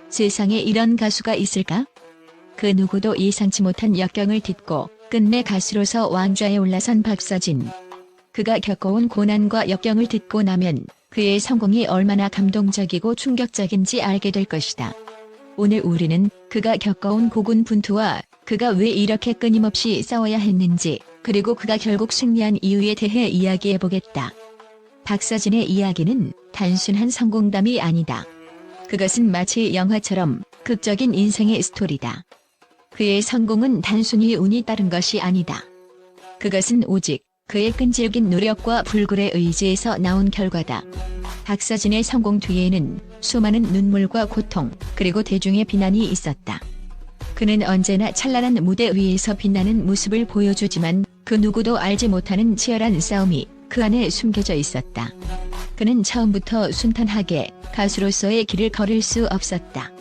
세상에 이런 가수가 있을까? 그 누구도 예상치 못한 역경을 딛고 끝내 가수로서 왕좌에 올라선 박서진. 그가 겪어온 고난과 역경을 딛고 나면 그의 성공이 얼마나 감동적이고 충격적인지 알게 될 것이다. 오늘 우리는 그가 겪어온 고군분투와 그가 왜 이렇게 끊임없이 싸워야 했는지, 그리고 그가 결국 승리한 이유에 대해 이야기해보겠다. 박서진의 이야기는 단순한 성공담이 아니다. 그것은 마치 영화처럼 극적인 인생의 스토리다. 그의 성공은 단순히 운이 따른 것이 아니다. 그것은 오직 그의 끈질긴 노력과 불굴의 의지에서 나온 결과다. 박서진의 성공 뒤에는 수많은 눈물과 고통, 그리고 대중의 비난이 있었다. 그는 언제나 찬란한 무대 위에서 빛나는 모습을 보여주지만 그 누구도 알지 못하는 치열한 싸움이 그 안에 숨겨져 있었다. 그는 처음부터 순탄하게 가수로서의 길을 걸을 수 없었다.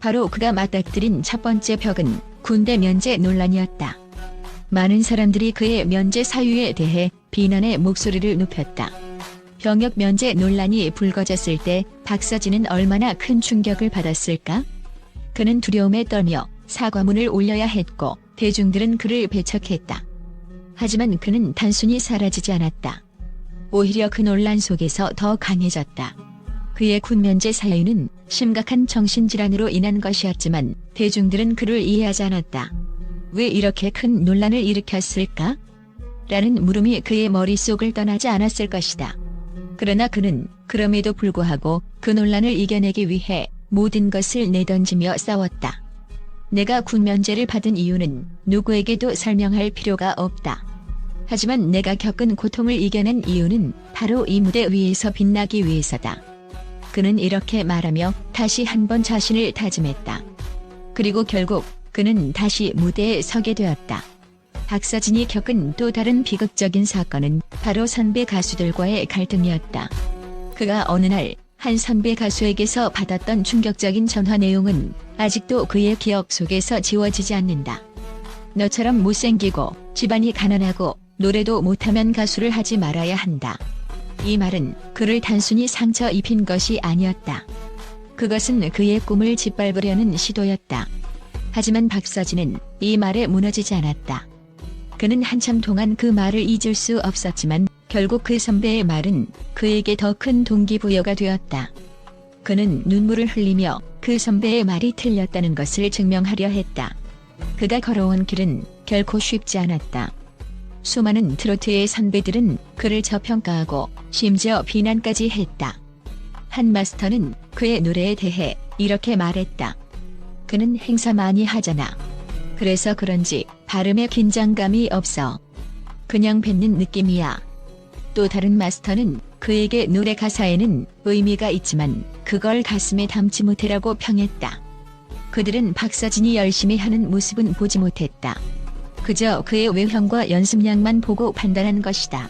바로 그가 맞닥뜨린 첫 번째 벽은 군대 면제 논란이었다. 많은 사람들이 그의 면제 사유에 대해 비난의 목소리를 높였다. 병역 면제 논란이 불거졌을 때 박서진은 얼마나 큰 충격을 받았을까? 그는 두려움에 떨며 사과문을 올려야 했고 대중들은 그를 배척했다. 하지만 그는 단순히 사라지지 않았다. 오히려 그 논란 속에서 더 강해졌다. 그의 군면제 사유는 심각한 정신질환으로 인한 것이었지만 대중들은 그를 이해하지 않았다. 왜 이렇게 큰 논란을 일으켰을까? 라는 물음이 그의 머릿속을 떠나지 않았을 것이다. 그러나 그는 그럼에도 불구하고 그 논란을 이겨내기 위해 모든 것을 내던지며 싸웠다. 내가 군면제를 받은 이유는 누구에게도 설명할 필요가 없다. 하지만 내가 겪은 고통을 이겨낸 이유는 바로 이 무대 위에서 빛나기 위해서다. 그는 이렇게 말하며 다시 한번 자신을 다짐했다. 그리고 결국 그는 다시 무대에 서게 되었다. 박서진이 겪은 또 다른 비극적인 사건은 바로 선배 가수들과의 갈등이었다. 그가 어느 날 한 선배 가수에게서 받았던 충격적인 전화 내용은 아직도 그의 기억 속에서 지워지지 않는다. 너처럼 못생기고 집안이 가난하고 노래도 못하면 가수를 하지 말아야 한다. 이 말은 그를 단순히 상처 입힌 것이 아니었다. 그것은 그의 꿈을 짓밟으려는 시도였다. 하지만 박서진은 이 말에 무너지지 않았다. 그는 한참 동안 그 말을 잊을 수 없었지만 결국 그 선배의 말은 그에게 더 큰 동기부여가 되었다. 그는 눈물을 흘리며 그 선배의 말이 틀렸다는 것을 증명하려 했다. 그가 걸어온 길은 결코 쉽지 않았다. 수많은 트로트의 선배들은 그를 저평가하고 심지어 비난까지 했다. 한 마스터는 그의 노래에 대해 이렇게 말했다. 그는 행사 많이 하잖아. 그래서 그런지 발음에 긴장감이 없어. 그냥 뱉는 느낌이야. 또 다른 마스터는 그에게 노래 가사에는 의미가 있지만 그걸 가슴에 담지 못해라고 평했다. 그들은 박서진이 열심히 하는 모습은 보지 못했다. 그저 그의 외형과 연습량만 보고 판단한 것이다.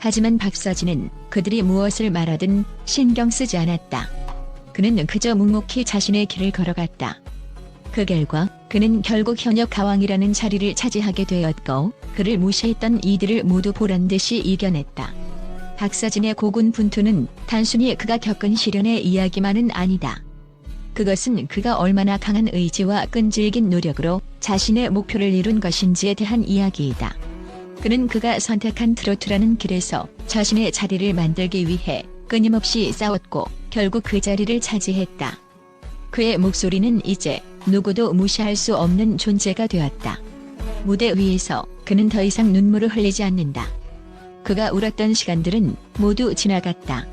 하지만 박서진은 그들이 무엇을 말하든 신경 쓰지 않았다. 그는 그저 묵묵히 자신의 길을 걸어갔다. 그 결과 그는 결국 현역 가왕이라는 자리를 차지하게 되었고 그를 무시했던 이들을 모두 보란듯이 이겨냈다. 박서진의 고군분투는 단순히 그가 겪은 시련의 이야기만은 아니다. 그것은 그가 얼마나 강한 의지와 끈질긴 노력으로 자신의 목표를 이룬 것인지에 대한 이야기이다. 그는 그가 선택한 트로트라는 길에서 자신의 자리를 만들기 위해 끊임없이 싸웠고 결국 그 자리를 차지했다. 그의 목소리는 이제 누구도 무시할 수 없는 존재가 되었다. 무대 위에서 그는 더 이상 눈물을 흘리지 않는다. 그가 울었던 시간들은 모두 지나갔다.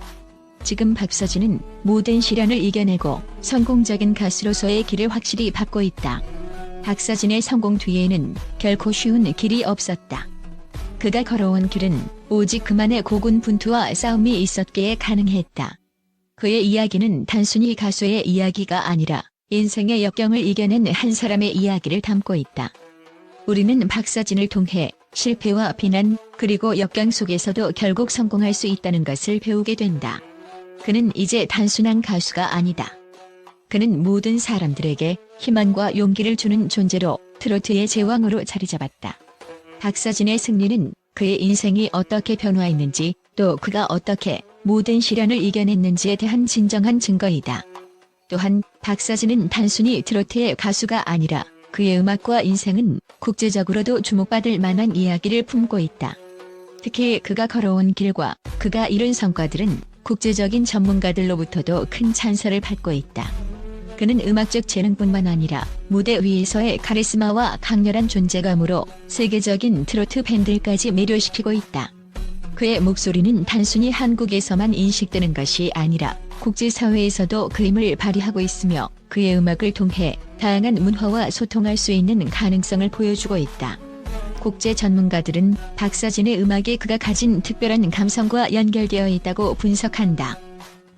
지금 박서진은 모든 시련을 이겨내고 성공적인 가수로서의 길을 확실히 밟고 있다. 박서진의 성공 뒤에는 결코 쉬운 길이 없었다. 그가 걸어온 길은 오직 그만의 고군분투와 싸움이 있었기에 가능했다. 그의 이야기는 단순히 가수의 이야기가 아니라 인생의 역경을 이겨낸 한 사람의 이야기를 담고 있다. 우리는 박서진을 통해 실패와 비난, 그리고 역경 속에서도 결국 성공할 수 있다는 것을 배우게 된다. 그는 이제 단순한 가수가 아니다. 그는 모든 사람들에게 희망과 용기를 주는 존재로 트로트의 제왕으로 자리 잡았다. 박서진의 승리는 그의 인생이 어떻게 변화했는지, 또 그가 어떻게 모든 시련을 이겨냈는지에 대한 진정한 증거이다. 또한 박서진은 단순히 트로트의 가수가 아니라 그의 음악과 인생은 국제적으로도 주목받을 만한 이야기를 품고 있다. 특히 그가 걸어온 길과 그가 이룬 성과들은 국제적인 전문가들로부터도 큰 찬사를 받고 있다. 그는 음악적 재능뿐만 아니라 무대 위에서의 카리스마와 강렬한 존재감으로 세계적인 트로트 팬들까지 매료시키고 있다. 그의 목소리는 단순히 한국에서만 인식되는 것이 아니라 국제사회에서도 그 힘을 발휘하고 있으며 그의 음악을 통해 다양한 문화와 소통할 수 있는 가능성을 보여주고 있다. 국제 전문가들은 박서진의 음악에 그가 가진 특별한 감성과 연결되어 있다고 분석한다.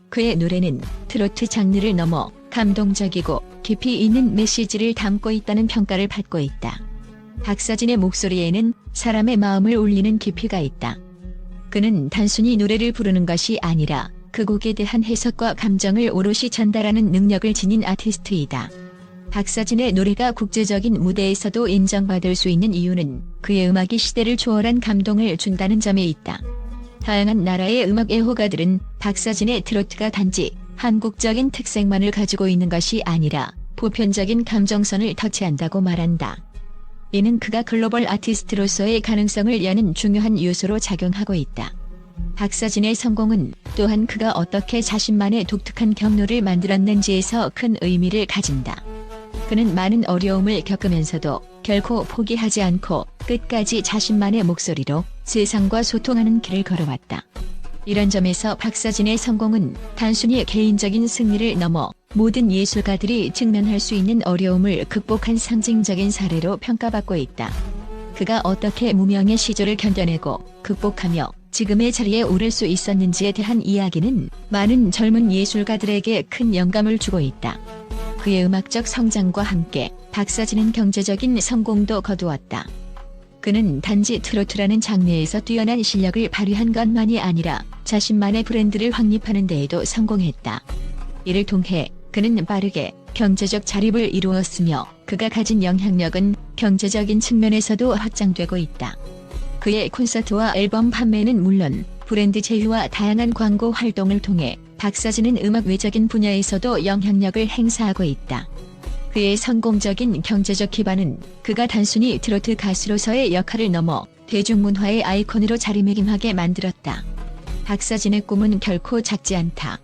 그의 노래는 트로트 장르를 넘어 감동적이고 깊이 있는 메시지를 담고 있다는 평가를 받고 있다. 박서진의 목소리에는 사람의 마음을 울리는 깊이가 있다. 그는 단순히 노래를 부르는 것이 아니라 그 곡에 대한 해석과 감정을 오롯이 전달하는 능력을 지닌 아티스트이다. 박서진의 노래가 국제적인 무대에서도 인정받을 수 있는 이유는 그의 음악이 시대를 초월한 감동을 준다는 점에 있다. 다양한 나라의 음악 애호가들은 박서진의 트로트가 단지 한국적인 특색만을 가지고 있는 것이 아니라 보편적인 감정선을 터치한다고 말한다. 이는 그가 글로벌 아티스트로서의 가능성을 여는 중요한 요소로 작용하고 있다. 박서진의 성공은 또한 그가 어떻게 자신만의 독특한 경로를 만들었는지에서 큰 의미를 가진다. 그는 많은 어려움을 겪으면서도 결코 포기하지 않고 끝까지 자신만의 목소리로 세상과 소통하는 길을 걸어왔다. 이런 점에서 박서진의 성공은 단순히 개인적인 승리를 넘어 모든 예술가들이 직면할 수 있는 어려움을 극복한 상징적인 사례로 평가받고 있다. 그가 어떻게 무명의 시절을 견뎌내고 극복하며 지금의 자리에 오를 수 있었는지에 대한 이야기는 많은 젊은 예술가들에게 큰 영감을 주고 있다. 그의 음악적 성장과 함께 박서진은 경제적인 성공도 거두었다. 그는 단지 트로트라는 장르에서 뛰어난 실력을 발휘한 것만이 아니라 자신만의 브랜드를 확립하는 데에도 성공했다. 이를 통해 그는 빠르게 경제적 자립을 이루었으며 그가 가진 영향력은 경제적인 측면에서도 확장되고 있다. 그의 콘서트와 앨범 판매는 물론 브랜드 제휴와 다양한 광고 활동을 통해 박서진은 음악 외적인 분야에서도 영향력을 행사하고 있다. 그의 성공적인 경제적 기반은 그가 단순히 트로트 가수로서의 역할을 넘어 대중문화의 아이콘으로 자리매김하게 만들었다. 박서진의 꿈은 결코 작지 않다.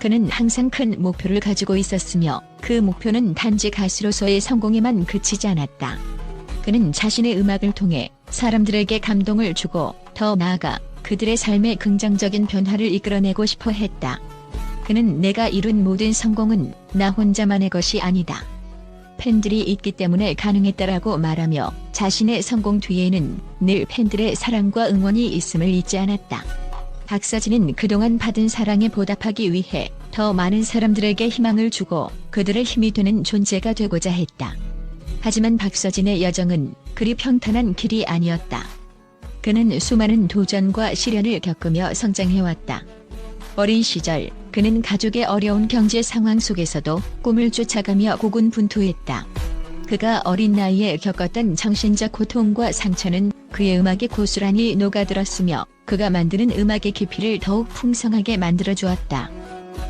그는 항상 큰 목표를 가지고 있었으며 그 목표는 단지 가수로서의 성공에만 그치지 않았다. 그는 자신의 음악을 통해 사람들에게 감동을 주고 더 나아가 그들의 삶에 긍정적인 변화를 이끌어내고 싶어 했다. 그는 내가 이룬 모든 성공은 나 혼자만의 것이 아니다. 팬들이 있기 때문에 가능했다라고 말하며 자신의 성공 뒤에는 늘 팬들의 사랑과 응원이 있음을 잊지 않았다. 박서진은 그동안 받은 사랑에 보답하기 위해 더 많은 사람들에게 희망을 주고 그들의 힘이 되는 존재가 되고자 했다. 하지만 박서진의 여정은 그리 평탄한 길이 아니었다. 그는 수많은 도전과 시련을 겪으며 성장해왔다. 어린 시절 그는 가족의 어려운 경제 상황 속에서도 꿈을 쫓아가며 고군분투했다. 그가 어린 나이에 겪었던 정신적 고통과 상처는 그의 음악에 고스란히 녹아들었으며 그가 만드는 음악의 깊이를 더욱 풍성하게 만들어주었다.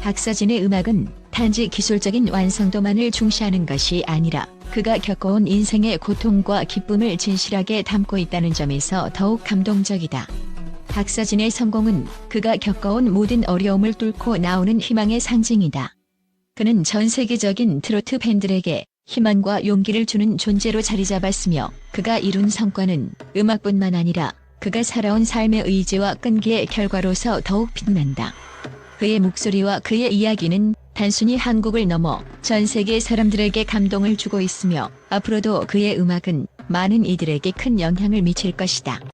박서진의 음악은 단지 기술적인 완성도만을 중시하는 것이 아니라 그가 겪어온 인생의 고통과 기쁨을 진실하게 담고 있다는 점에서 더욱 감동적이다. 박서진의 성공은 그가 겪어온 모든 어려움을 뚫고 나오는 희망의 상징이다. 그는 전 세계적인 트로트 팬들에게 희망과 용기를 주는 존재로 자리 잡았으며 그가 이룬 성과는 음악뿐만 아니라 그가 살아온 삶의 의지와 끈기의 결과로서 더욱 빛난다. 그의 목소리와 그의 이야기는 단순히 한국을 넘어 전 세계 사람들에게 감동을 주고 있으며 앞으로도 그의 음악은 많은 이들에게 큰 영향을 미칠 것이다.